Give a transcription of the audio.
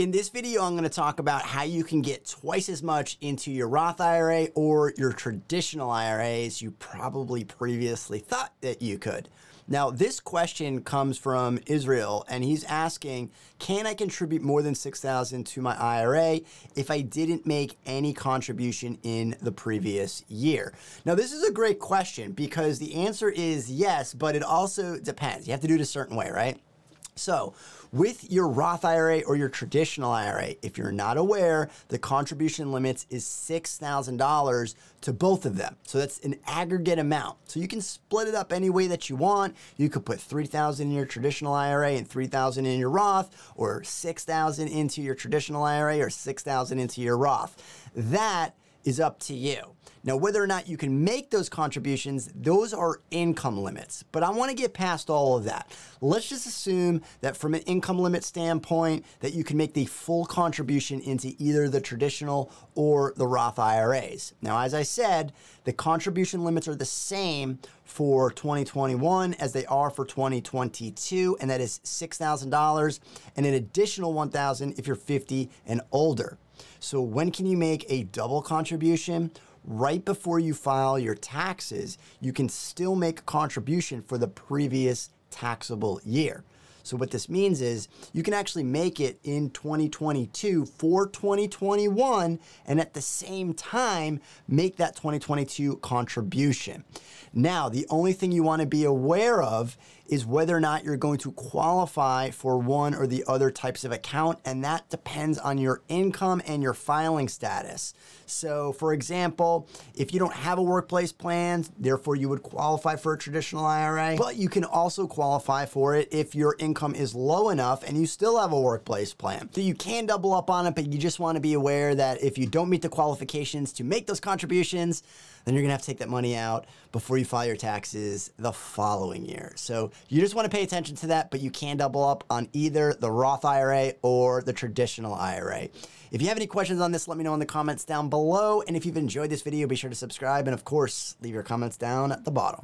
In this video, I'm going to talk about how you can get twice as much into your Roth IRA or your traditional IRA as you probably previously thought that you could. Now, this question comes from Israel, and he's asking, can I contribute more than $6,000 to my IRA if I didn't make any contribution in the previous year? Now, this is a great question because the answer is yes, but it also depends. You have to do it a certain way, right? So with your Roth IRA or your traditional IRA, if you're not aware, the contribution limits is $6,000 to both of them. So that's an aggregate amount. So you can split it up any way that you want. You could put $3,000 in your traditional IRA and $3,000 in your Roth, or $6,000 into your traditional IRA or $6,000 into your Roth. That is up to you. Now, whether or not you can make those contributions, those are income limits. But I want to get past all of that. Let's just assume that from an income limit standpoint, that you can make the full contribution into either the traditional or the Roth IRAs. Now, as I said, the contribution limits are the same for 2021 as they are for 2022, and that is $6,000 and an additional $1,000 if you're 50 and older. So when can you make a double contribution? Right before you file your taxes, you can still make a contribution for the previous taxable year. So what this means is you can actually make it in 2022 for 2021 and at the same time make that 2022 contribution. Now, the only thing you want to be aware of is whether or not you're going to qualify for one or the other types of account, and that depends on your income and your filing status. So, for example, if you don't have a workplace plan, therefore you would qualify for a traditional IRA, but you can also qualify for it if your income is low enough and you still have a workplace plan. So you can double up on it, but you just want to be aware that if you don't meet the qualifications to make those contributions, then you're gonna have to take that money out before you file your taxes the following year. So you just wanna pay attention to that, but you can double up on either the Roth IRA or the traditional IRA. If you have any questions on this, let me know in the comments down below. And if you've enjoyed this video, be sure to subscribe and of course, leave your comments down at the bottom.